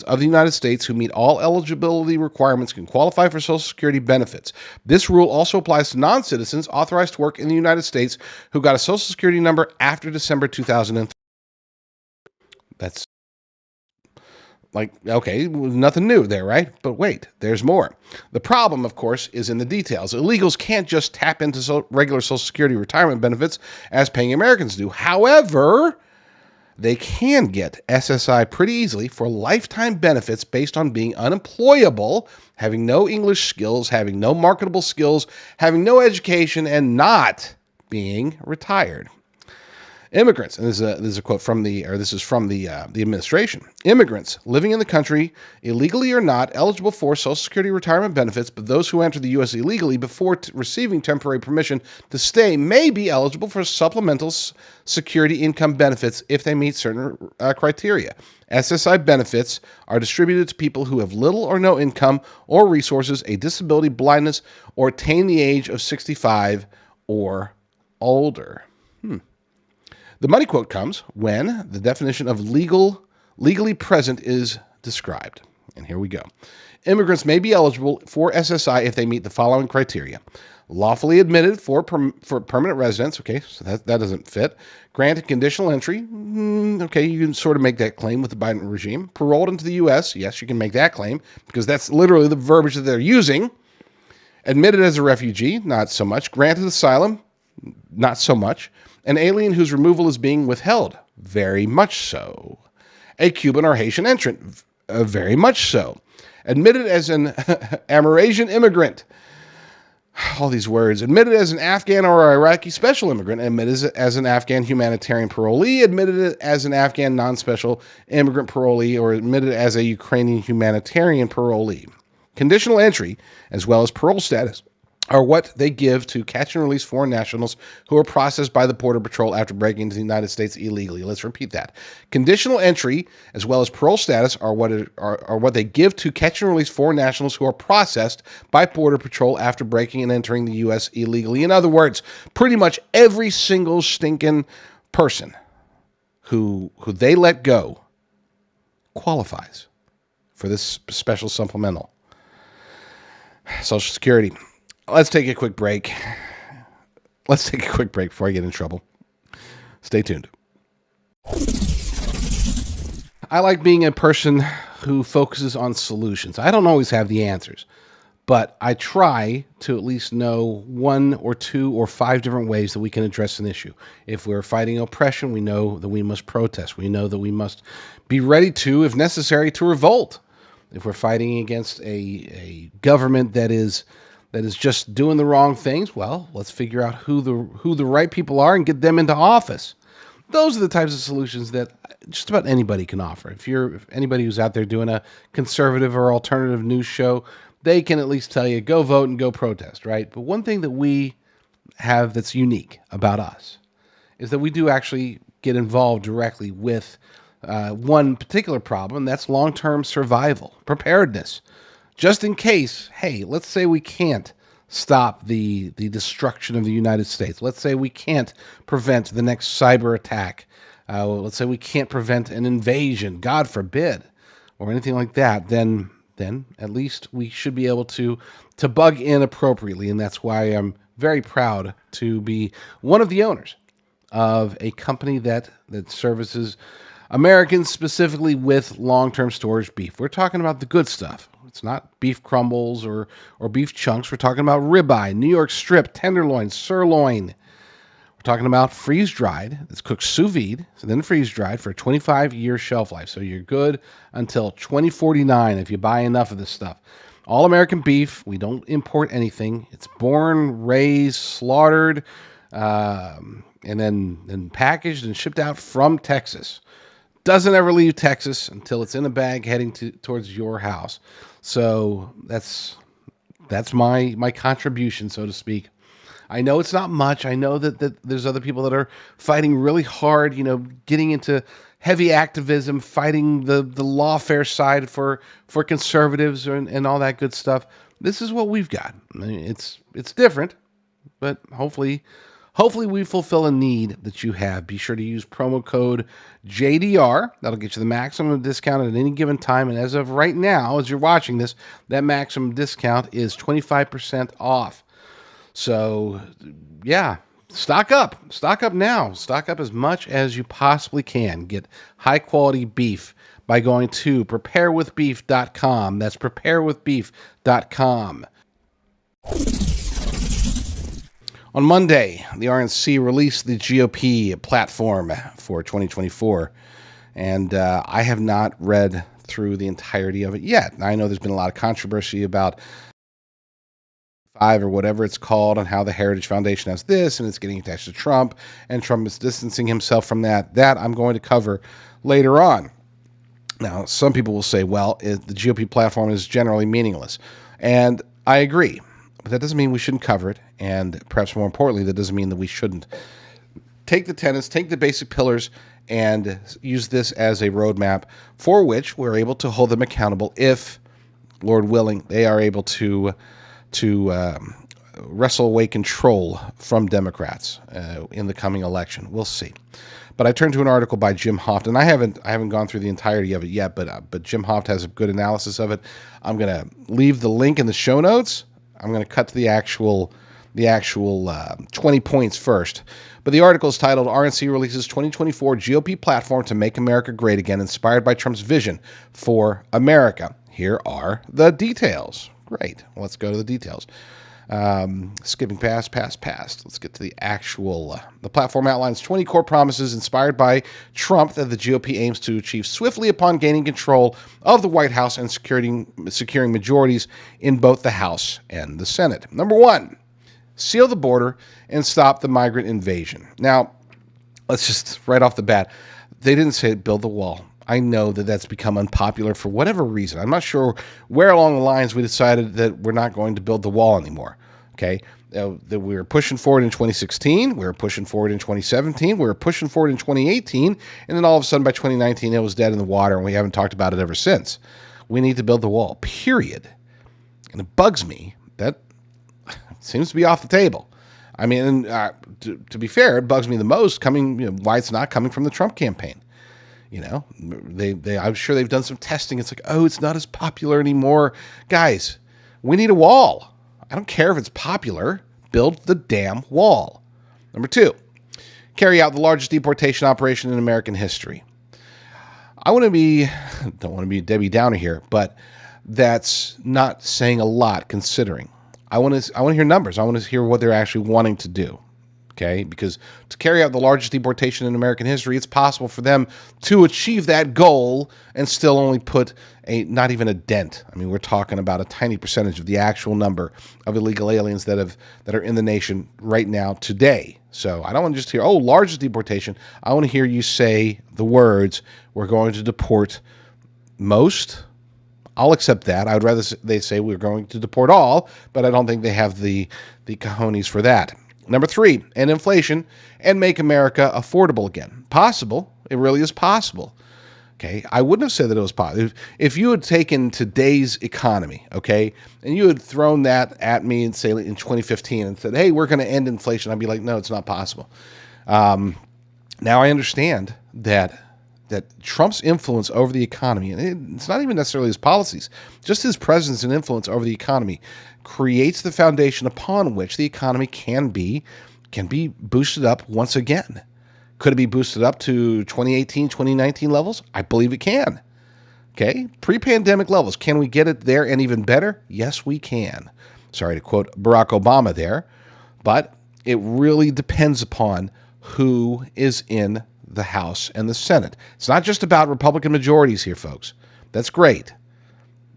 of the United States who meet all eligibility requirements can qualify for Social Security benefits. This rule also applies to non-citizens authorized to work in the United States who got a Social Security number after December 2003. That's like, okay, nothing new there, right? But wait, there's more. The problem, of course, is in the details. Illegals can't just tap into regular Social Security retirement benefits as paying Americans do. However, they can get SSI pretty easily for lifetime benefits based on being unemployable, having no English skills, having no marketable skills, having no education, and not being retired. Immigrants, and this is a quote from the administration. Immigrants living in the country, illegally or not, eligible for Social Security retirement benefits, but those who enter the U.S. illegally before receiving temporary permission to stay may be eligible for supplemental security income benefits if they meet certain criteria. SSI benefits are distributed to people who have little or no income or resources, a disability, blindness, or attain the age of 65 or older. The money quote comes when the definition of legally present is described. And here we go. Immigrants may be eligible for SSI if they meet the following criteria. Lawfully admitted for permanent residence. Okay, so that doesn't fit. Granted conditional entry. Okay, you can sort of make that claim with the Biden regime. Paroled into the U.S. Yes, you can make that claim because that's literally the verbiage that they're using. Admitted as a refugee. Not so much. Granted asylum. Not so much. An alien whose removal is being withheld. Very much so. A Cuban or Haitian entrant. Very much so. Admitted as an Amerasian immigrant. All these words. Admitted as an Afghan or Iraqi special immigrant. Admitted as an Afghan humanitarian parolee. Admitted as an Afghan non-special immigrant parolee, or admitted as a Ukrainian humanitarian parolee. Conditional entry, as well as parole status, are what they give to catch and release foreign nationals who are processed by the Border Patrol after breaking into the United States illegally. Let's repeat that. Conditional entry, as well as parole status, are what they give to catch and release foreign nationals who are processed by Border Patrol after breaking and entering the U.S. illegally. In other words, pretty much every single stinking person who they let go qualifies for this special supplemental. Social Security. Let's take a quick break. Let's take a quick break before I get in trouble. Stay tuned. I like being a person who focuses on solutions. I don't always have the answers, but I try to at least know 1 or 2 or 5 different ways that we can address an issue. If we're fighting oppression, we know that we must protest. We know that we must be ready to, if necessary, to revolt. If we're fighting against a government that is just doing the wrong things, well, let's figure out who the right people are and get them into office. Those are the types of solutions that just about anybody can offer. If anybody who's out there doing a conservative or alternative news show, they can at least tell you, go vote and go protest, right? But one thing that we have that's unique about us is that we do actually get involved directly with one particular problem, and that's long-term survival, preparedness. Just in case, hey, let's say we can't stop the destruction of the United States. Let's say we can't prevent the next cyber attack. Let's say we can't prevent an invasion, God forbid, or anything like that. Then at least we should be able to bug in appropriately, and that's why I'm very proud to be one of the owners of a company that services Americans specifically with long-term storage beef. We're talking about the good stuff. It's not beef crumbles or beef chunks. We're talking about ribeye, New York strip, tenderloin, sirloin. We're talking about freeze-dried. It's cooked sous vide, so then freeze-dried for a 25-year shelf life. So you're good until 2049 if you buy enough of this stuff. All American beef. We don't import anything. It's born, raised, slaughtered, and then packaged and shipped out from Texas. Doesn't ever leave Texas until it's in a bag heading towards your house. So that's my contribution, so to speak. I know it's not much. I know that there's other people that are fighting really hard, getting into heavy activism, fighting the lawfare side for conservatives and all that good stuff. This is what we've got. I mean, it's different, but hopefully we fulfill a need that you have. Be sure to use promo code JDR. That'll get you the maximum discount at any given time. And as of right now, as you're watching this, that maximum discount is 25% off. So, yeah, stock up. Stock up now. Stock up as much as you possibly can. Get high-quality beef by going to preparewithbeef.com. That's preparewithbeef.com. On Monday, the RNC released the GOP platform for 2024, and I have not read through the entirety of it yet. I know there's been a lot of controversy about 5 or whatever it's called and how the Heritage Foundation has this, and it's getting attached to Trump, and Trump is distancing himself from that. That I'm going to cover later on. Now, some people will say, well, the GOP platform is generally meaningless, and I agree. But that doesn't mean we shouldn't cover it, and perhaps more importantly, that doesn't mean that we shouldn't take the tenets, take the basic pillars, and use this as a roadmap for which we're able to hold them accountable if, Lord willing, they are able to wrestle away control from Democrats in the coming election. We'll see. But I turned to an article by Jim Hoft, and I haven't gone through the entirety of it yet, but Jim Hoft has a good analysis of it. I'm going to leave the link in the show notes. I'm going to cut to the actual 20 points first. But the article is titled RNC Releases 2024 GOP Platform to Make America Great Again, Inspired by Trump's Vision for America. Here are the details. Great. Let's go to the details. Skipping past. Let's get to the actual. The platform outlines 20 core promises inspired by Trump that the GOP aims to achieve swiftly upon gaining control of the White House and securing majorities in both the House and the Senate. Number 1. Seal the border and stop the migrant invasion. Now, let's just right off the bat, they didn't say build the wall. I know that that's become unpopular for whatever reason. I'm not sure where along the lines we decided that we're not going to build the wall anymore. Okay, that we were pushing forward in 2016, we were pushing forward in 2017, we were pushing forward in 2018, and then all of a sudden by 2019 it was dead in the water, and we haven't talked about it ever since. We need to build the wall, period. And it bugs me that seems to be off the table. I mean, to be fair, it bugs me the most why it's not coming from the Trump campaign. I'm sure they've done some testing. It's like, oh, it's not as popular anymore. Guys, we need a wall. I don't care if it's popular. Build the damn wall. Number 2, carry out the largest deportation operation in American history. Don't want to be Debbie Downer here, but that's not saying a lot considering. I want to hear numbers. I want to hear what they're actually wanting to do. Okay, because to carry out the largest deportation in American history, it's possible for them to achieve that goal and still only put not even a dent. I mean, we're talking about a tiny percentage of the actual number of illegal aliens that are in the nation right now today. So I don't want to just hear, largest deportation. I want to hear you say the words, we're going to deport most. I'll accept that. I would rather they say we're going to deport all, but I don't think they have the cojones for that. Number 3, end inflation and make America affordable again. Possible. It really is possible. Okay. I wouldn't have said that it was possible. If you had taken today's economy, okay, and you had thrown that at me and say in 2015 and said, hey, we're going to end inflation, I'd be like, no, it's not possible. Now I understand that Trump's influence over the economy, and it's not even necessarily his policies, just his presence and influence over the economy creates the foundation upon which the economy can be boosted up once again. Could it be boosted up to 2018, 2019 levels? I believe it can. Okay, pre-pandemic levels. Can we get it there and even better? Yes, we can. Sorry to quote Barack Obama there, but it really depends upon who is in the House and the Senate. It's not just about Republican majorities here, folks. That's great.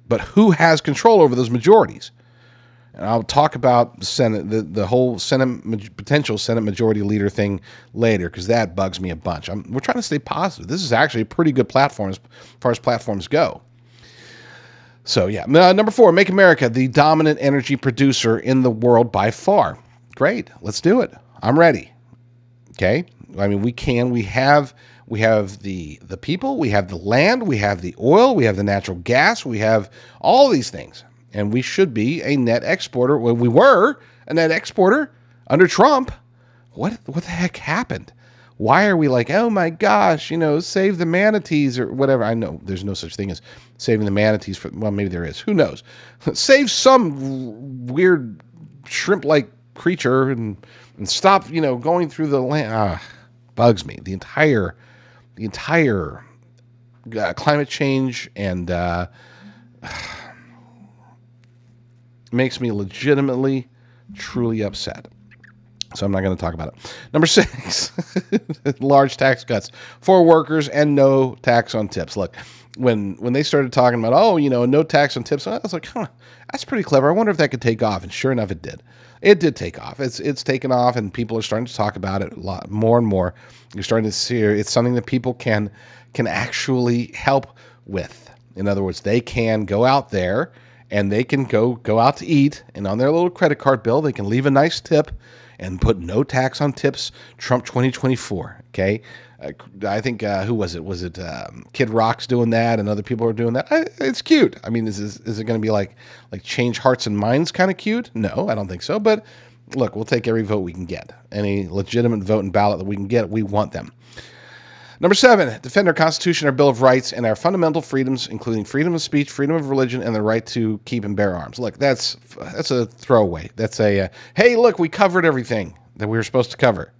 But who has control over those majorities? And I'll talk about the Senate, the whole potential Senate majority leader thing later, because that bugs me a bunch. We're trying to stay positive. This is actually a pretty good platform as far as platforms go. So yeah, number 4, make America the dominant energy producer in the world by far. Great, let's do it. I'm ready. Okay, I mean we have the people, we have the land, we have the oil, we have the natural gas, we have all these things. And we should be a net exporter. Well, we were a net exporter under Trump. What the heck happened? Why are we like, oh my gosh, save the manatees or whatever? I know there's no such thing as saving the manatees. Well, maybe there is. Who knows? Save some weird shrimp-like creature and stop, going through the land. Bugs me. The entire climate change and makes me legitimately, truly upset. So I'm not going to talk about it. Number 6, large tax cuts for workers and no tax on tips. Look, when they started talking about, no tax on tips, I was like, that's pretty clever. I wonder if that could take off. And sure enough, it did. It did take off. It's taken off, and people are starting to talk about it a lot more and more. You're starting to see it's something that people can actually help with. In other words, they can go out there and they can go out to eat, and on their little credit card bill, they can leave a nice tip and put no tax on tips, Trump 2024, okay? I think, who was it? Was it Kid Rock's doing that and other people are doing that? It's cute. I mean, is it going to be like change hearts and minds kind of cute? No, I don't think so. But look, we'll take every vote we can get. Any legitimate vote and ballot that we can get, we want them. Number 7, defend our Constitution, our Bill of Rights, and our fundamental freedoms, including freedom of speech, freedom of religion, and the right to keep and bear arms. Look, that's a throwaway. That's a hey, look, we covered everything that we were supposed to cover.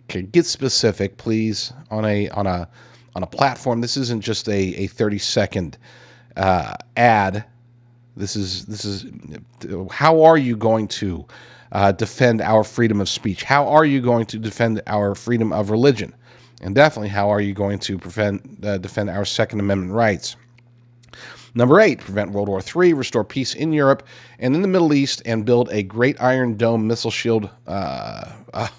Okay, get specific, please, on a platform. This isn't just a 30-second ad. This is how are you going to defend our freedom of speech? How are you going to defend our freedom of religion? And definitely, how are you going to defend our Second Amendment rights? Number 8, prevent World War III, restore peace in Europe and in the Middle East, and build a great Iron Dome missile shield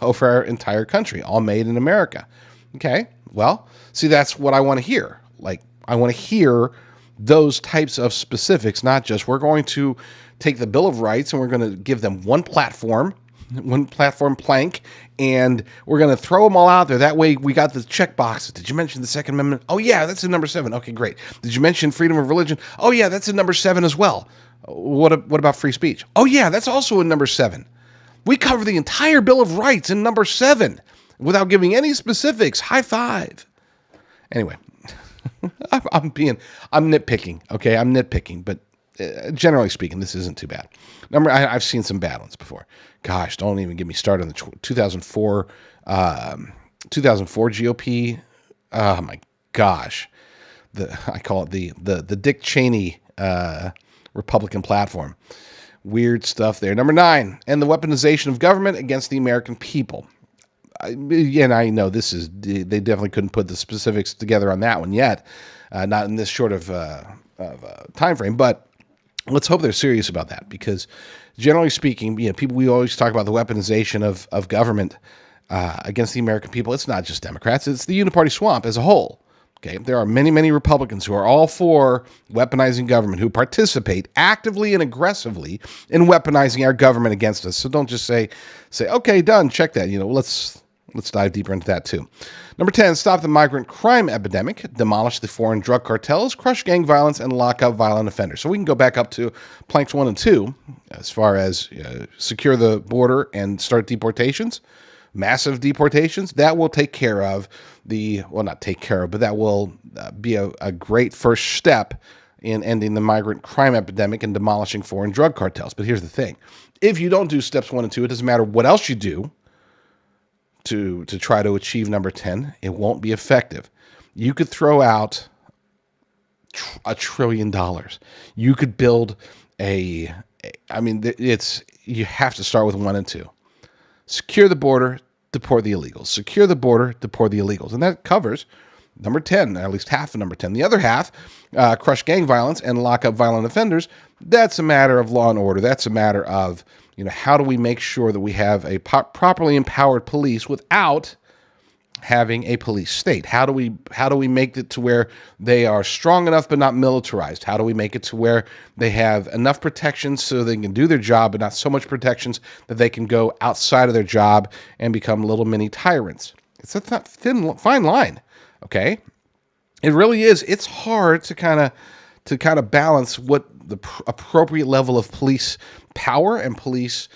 over our entire country, all made in America. Okay, well, see, that's what I want to hear. Like, I want to hear those types of specifics, not just we're going to take the Bill of Rights and we're going to give them one platform plank, and we're going to throw them all out there. That way we got the check boxes. Did you mention the Second Amendment? Oh, yeah, that's in number 7. Okay, great. Did you mention freedom of religion? Oh, yeah, that's in number 7 as well. What about free speech? Oh, yeah, that's also in number 7. We cover the entire Bill of Rights in number 7 without giving any specifics. High five. Anyway, I'm nitpicking, okay? I'm nitpicking, but generally speaking, this isn't too bad. I've seen some bad ones before. Gosh, don't even get me started on the 2004 GOP. Oh my gosh, I call it the Dick Cheney Republican platform. Weird stuff there. Number 9, end the weaponization of government against the American people. I know they definitely couldn't put the specifics together on that one yet, not in this short of time frame, but let's hope they're serious about that, because generally speaking, we always talk about the weaponization of government against the American people. It's not just Democrats, it's the uniparty swamp as a whole. Okay, there are many, many Republicans who are all for weaponizing government, who participate actively and aggressively in weaponizing our government against us. So don't just say, okay, done, check that. Let's dive deeper into that too. Number 10, stop the migrant crime epidemic, demolish the foreign drug cartels, crush gang violence, and lock up violent offenders. So we can go back up to planks 1 and 2 as far as secure the border and start deportations, massive deportations. That will take care of not take care of, but that will be a great first step in ending the migrant crime epidemic and demolishing foreign drug cartels. But here's the thing. If you don't do steps 1 and 2, it doesn't matter what else you do to try to achieve number 10, it won't be effective. You could throw out $1 trillion. You could build you have to start with 1 and 2. Secure the border, deport the illegals. Secure the border, deport the illegals. And that covers number 10, at least half of number 10. The other half, crush gang violence and lock up violent offenders. That's a matter of law and order. That's a matter of, how do we make sure that we have a properly empowered police without having a police state? How do we make it to where they are strong enough but not militarized? How do we make it to where they have enough protections so they can do their job, but not so much protections that they can go outside of their job and become little mini tyrants? It's a fine line, okay? It really is. It's hard to kind of balance what the appropriate level of police power and police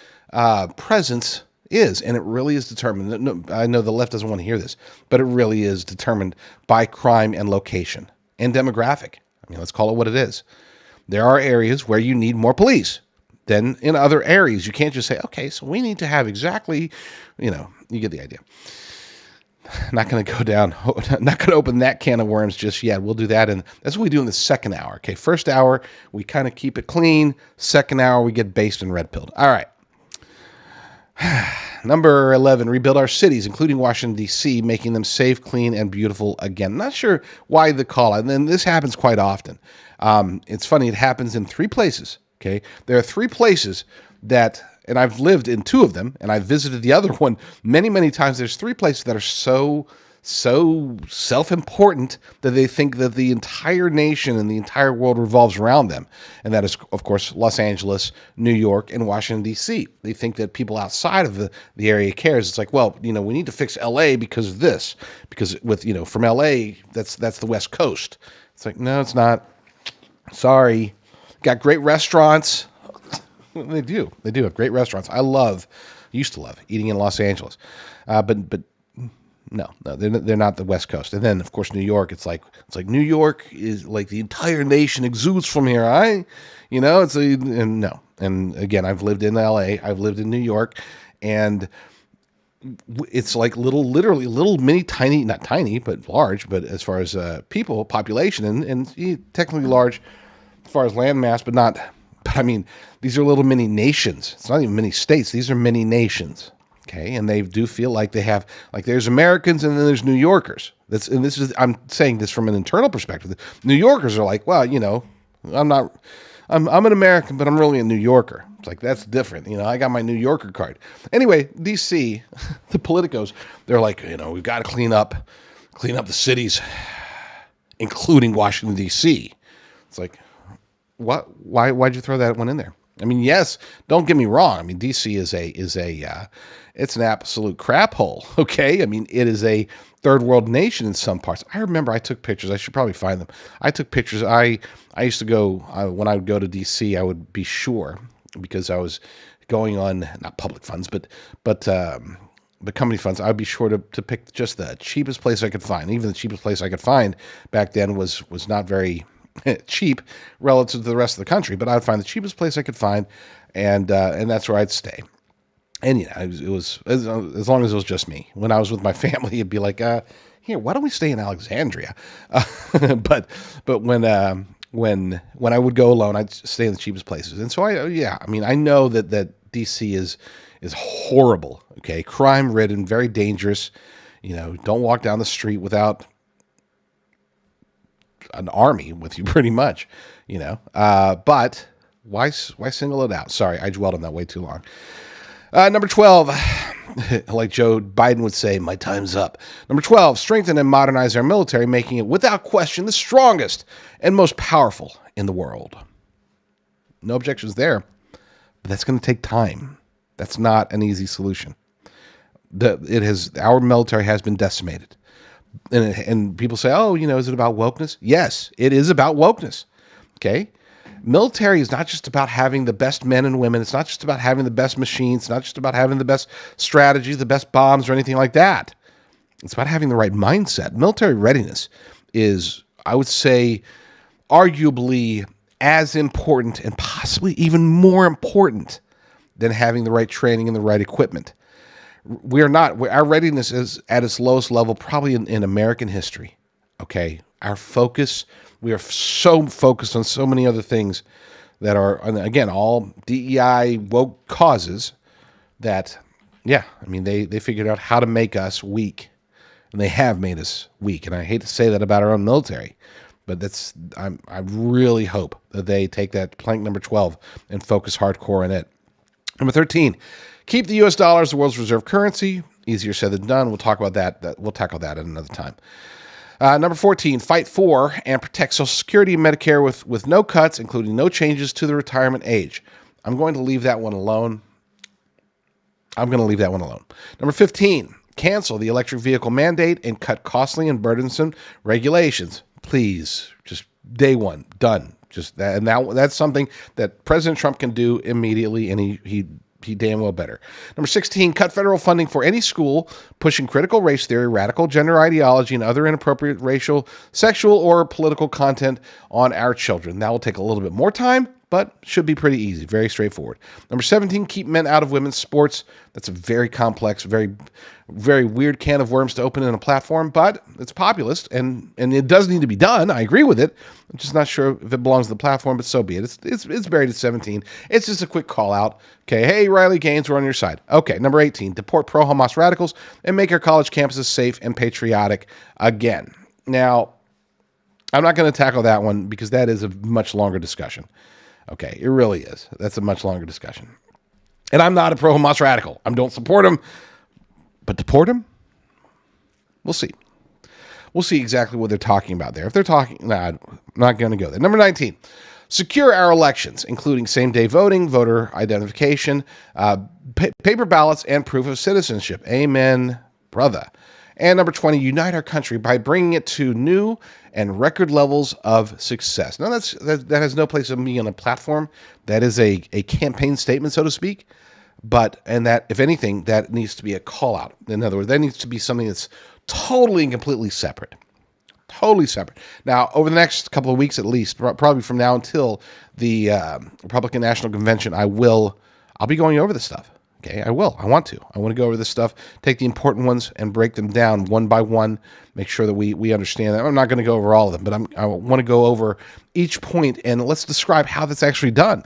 presence is, and it really is determined. No, I know the left doesn't want to hear this, but it really is determined by crime and location and demographic. Let's call it what it is. There are areas where you need more police than in other areas. You can't just say, okay, so we need to have exactly, you get the idea. Not going to go down, not going to open that can of worms just yet. We'll do that, and that's what we do in the second hour. Okay, first hour, we kind of keep it clean. Second hour, we get based and red-pilled. All right. Number 11, rebuild our cities, including Washington, D.C., making them safe, clean, and beautiful again. Not sure why the call, and then this happens quite often. It's funny, it happens in 3 places, okay? There are 3 places and I've lived in 2 of them, and I've visited the other one many, many times. There's 3 places that are so self-important that they think that the entire nation and the entire world revolves around them. And that is, of course, Los Angeles, New York, and Washington, D.C. They think that people outside of the area cares. It's like, well, we need to fix L.A. because of this. Because from L.A., that's the West Coast. It's like, no, it's not. Sorry. Got great restaurants. They do have great restaurants. I used to love eating in Los Angeles. But No, they're not the West Coast. And then, of course, New York. It's like New York is like the entire nation exudes from here. And no. And again, I've lived in L.A. I've lived in New York, and it's like literally little mini tiny, not tiny, but large. But as far as people population, and technically large as far as land mass, but not. But I mean, these are little mini nations. It's not even mini states. These are mini nations. Okay, and they do feel like they have, like, there's Americans and then there's New Yorkers. I'm saying this from an internal perspective. New Yorkers are like, well, I'm an American, but I'm really a New Yorker. It's like, that's different. I got my New Yorker card. Anyway, DC, the politicos, they're like, we've got to clean up the cities, including Washington D.C. It's like, what? Why'd you throw that one in there? I mean, yes, don't get me wrong. I mean, DC is it's an absolute crap hole. Okay. I mean, it is a third world nation in some parts. I remember I took pictures. I should probably find them. I took pictures. I used to go, when I would go to DC, I would be sure, because I was going on, not public funds, but company funds. I'd be sure to pick just the cheapest place I could find. Even the cheapest place I could find back then was not very cheap relative to the rest of the country, but I would find the cheapest place I could find, and that's where I'd stay. And it was as long as it was just me. When I was with my family, it'd be like, here, why don't we stay in Alexandria? But when I would go alone, I'd stay in the cheapest places. And so I know that DC is horrible. Okay, crime ridden, very dangerous. Don't walk down the street without an army with you, pretty much, but why single it out? Sorry, I dwelled on that way too long. Number 12, like Joe Biden would say, my time's up. Number 12, strengthen and modernize our military, making it without question the strongest and most powerful in the world. No objections there, but that's going to take time. That's not an easy solution. Our military has been decimated. And people say, oh, is it about wokeness? Yes, it is about wokeness. Okay. Military is not just about having the best men and women. It's not just about having the best machines. It's not just about having the best strategies, the best bombs, or anything like that. It's about having the right mindset. Military readiness is, I would say, arguably as important and possibly even more important than having the right training and the right equipment. Our readiness is at its lowest level probably in American history. Okay. We are so focused on so many other things that are, again, all DEI woke causes that, they figured out how to make us weak, and they have made us weak. And I hate to say that about our own military, but I really hope that they take that plank number 12 and focus hardcore on it. Number 13, keep the U.S. dollar as the world's reserve currency. Easier said than done. We'll talk about that. We'll tackle that at another time. Number 14, fight for and protect Social Security and Medicare with no cuts, including no changes to the retirement age. I'm going to leave that one alone. Number 15, cancel the electric vehicle mandate and cut costly and burdensome regulations. Please, just day one, done. Just that, and that's something that President Trump can do immediately, and he damn well better. Number 16, cut federal funding for any school pushing critical race theory, radical gender ideology, and other inappropriate racial, sexual, or political content on our children. That will take a little bit more time, but should be pretty easy, very straightforward. Number 17, keep men out of women's sports. That's a very complex, very, very weird can of worms to open in a platform, but it's populist, and it does need to be done. I agree with it. I'm just not sure if it belongs to the platform, but so be it. It's buried at 17. It's just a quick call out. Okay, hey, Riley Gaines, we're on your side. Okay, number 18, deport pro-Hamas radicals and make our college campuses safe and patriotic again. Now, I'm not going to tackle that one because that is a much longer discussion. Okay, it really is. That's a much longer discussion. And I'm not a pro-Hamas radical. I don't support him, but deport him? We'll see. We'll see exactly what they're talking about there. If they're talking, I'm not going to go there. Number 19, secure our elections, including same-day voting, voter identification, paper ballots, and proof of citizenship. Amen, brother. And number 20, unite our country by bringing it to new and record levels of success. Now, that has no place of me on a platform. That is a campaign statement, so to speak. And that, if anything, that needs to be a call out. In other words, that needs to be something that's Totally and completely separate. Totally separate. Now, over the next couple of weeks at least, probably from now until the Republican National Convention, I'll be going over this stuff. Okay, I will. I want to. I want to go over this stuff, take the important ones and break them down one by one, make sure that we understand that. I'm not going to go over all of them, but I want to go over each point and let's describe how that's actually done.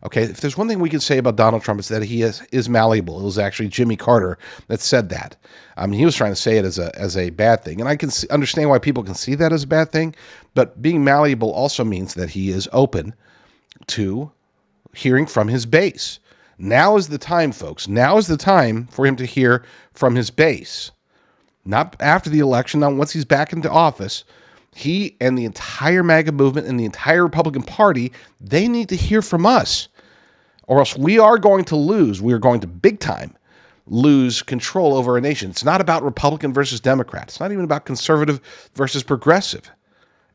Okay, if there's one thing we can say about Donald Trump, it's that he is malleable. It was actually Jimmy Carter that said that. I mean, he was trying to say it as a bad thing, and I can understand why people can see that as a bad thing. But being malleable also means that he is open to hearing from his base. Now is the time, folks. Now is the time for him to hear from his base. Not after the election, not once he's back into office. He and the entire MAGA movement and the entire Republican Party, they need to hear from us, or else we are going to lose. We are going to big time lose control over our nation. It's not about Republican versus Democrat. It's not even about conservative versus progressive.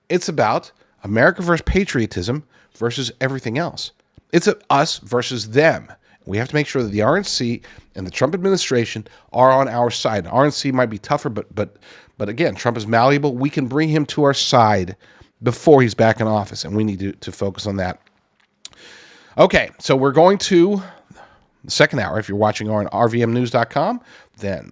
It's about America versus patriotism versus everything else. It's us versus them. We have to make sure that the RNC and the Trump administration are on our side. RNC might be tougher, but again, Trump is malleable. We can bring him to our side before he's back in office, and we need to focus on that. Okay, so we're going to the second hour. If you're watching on rvmnews.com, then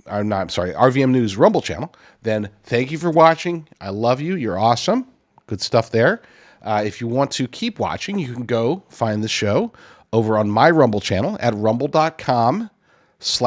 RVM News Rumble channel, then thank you for watching. I love you. You're awesome. Good stuff there. If you want to keep watching, you can go find the show over on my Rumble channel at rumble.com at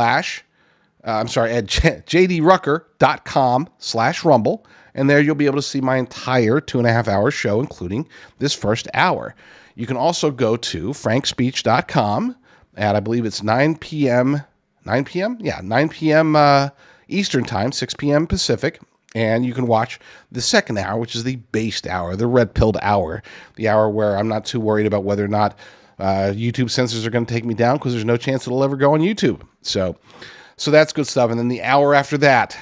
jdrucker.com/rumble. And there you'll be able to see my entire 2.5-hour show, including this first hour. You can also go to frankspeech.com at, I believe it's 9 p.m. 9 p.m.? Yeah, 9 p.m. Eastern Time, 6 p.m. Pacific. And you can watch the second hour, which is the based hour, the red-pilled hour, the hour where I'm not too worried about whether or not YouTube censors are going to take me down, because there's no chance it'll ever go on YouTube. So that's good stuff. And then the hour after that,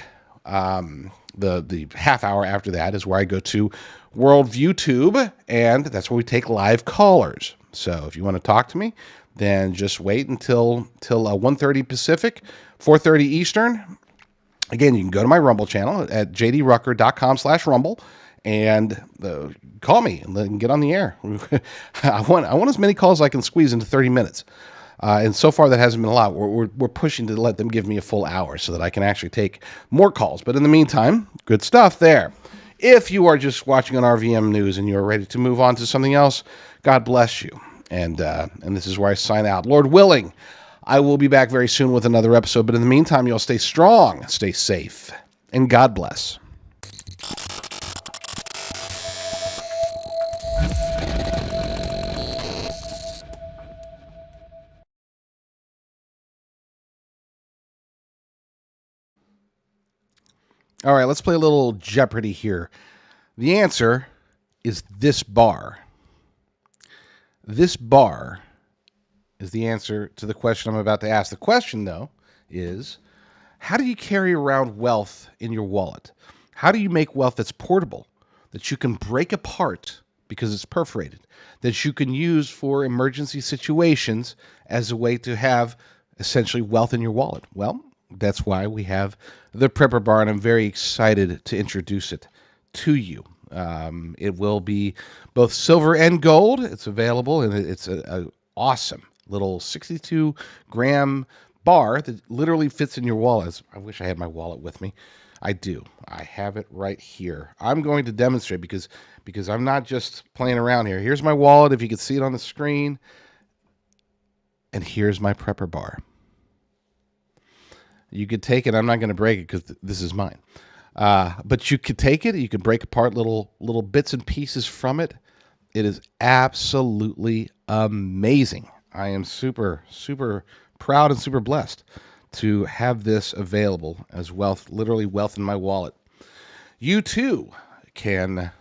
the half hour after that is where I go to WorldViewTube, and that's where we take live callers. So if you want to talk to me, then just wait until 1:30 Pacific, 4:30 Eastern. Again, you can go to my Rumble channel at jdrucker.com/rumble and call me and then get on the air. I want as many calls as I can squeeze into 30 minutes. And so far, that hasn't been a lot. We're pushing to let them give me a full hour so that I can actually take more calls. But in the meantime, good stuff there. If you are just watching on RVM News and you're ready to move on to something else, God bless you. And this is where I sign out. Lord willing, I will be back very soon with another episode. But in the meantime, you'll stay strong, stay safe, and God bless. All right, let's play a little Jeopardy here. The answer is this bar. This bar is the answer to the question I'm about to ask. The question, though, is how do you carry around wealth in your wallet? How do you make wealth that's portable, that you can break apart because it's perforated, that you can use for emergency situations as a way to have essentially wealth in your wallet? Well, that's why we have the Prepper Bar, and I'm very excited to introduce it to you. It will be both silver and gold. It's available, and it's a awesome little 62-gram bar that literally fits in your wallet. I wish I had my wallet with me. I do. I have it right here. I'm going to demonstrate because I'm not just playing around here. Here's my wallet, if you can see it on the screen. And here's my Prepper Bar. You could take it. I'm not going to break it because this is mine. But you could take it. You could break apart little bits and pieces from it. It is absolutely amazing. I am super, super proud and super blessed to have this available as wealth, literally wealth in my wallet. You too can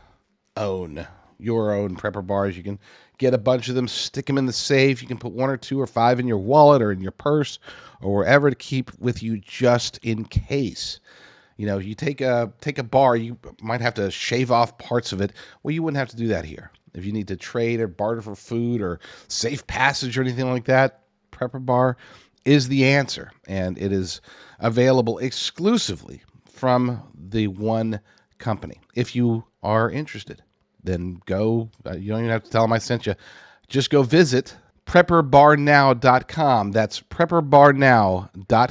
own your own Prepper Bars. You can get a bunch of them, stick them in the safe. You can put 1 or 2 or 5 in your wallet or in your purse or wherever to keep with you just in case. You know, you take a bar, you might have to shave off parts of it. Well, you wouldn't have to do that here. If you need to trade or barter for food or safe passage or anything like that, Prepper Bar is the answer. And it is available exclusively from the one company. If you are interested, then go. You don't even have to tell them I sent you. Just go visit prepperbarnow.com. That's prepperbarnow.com.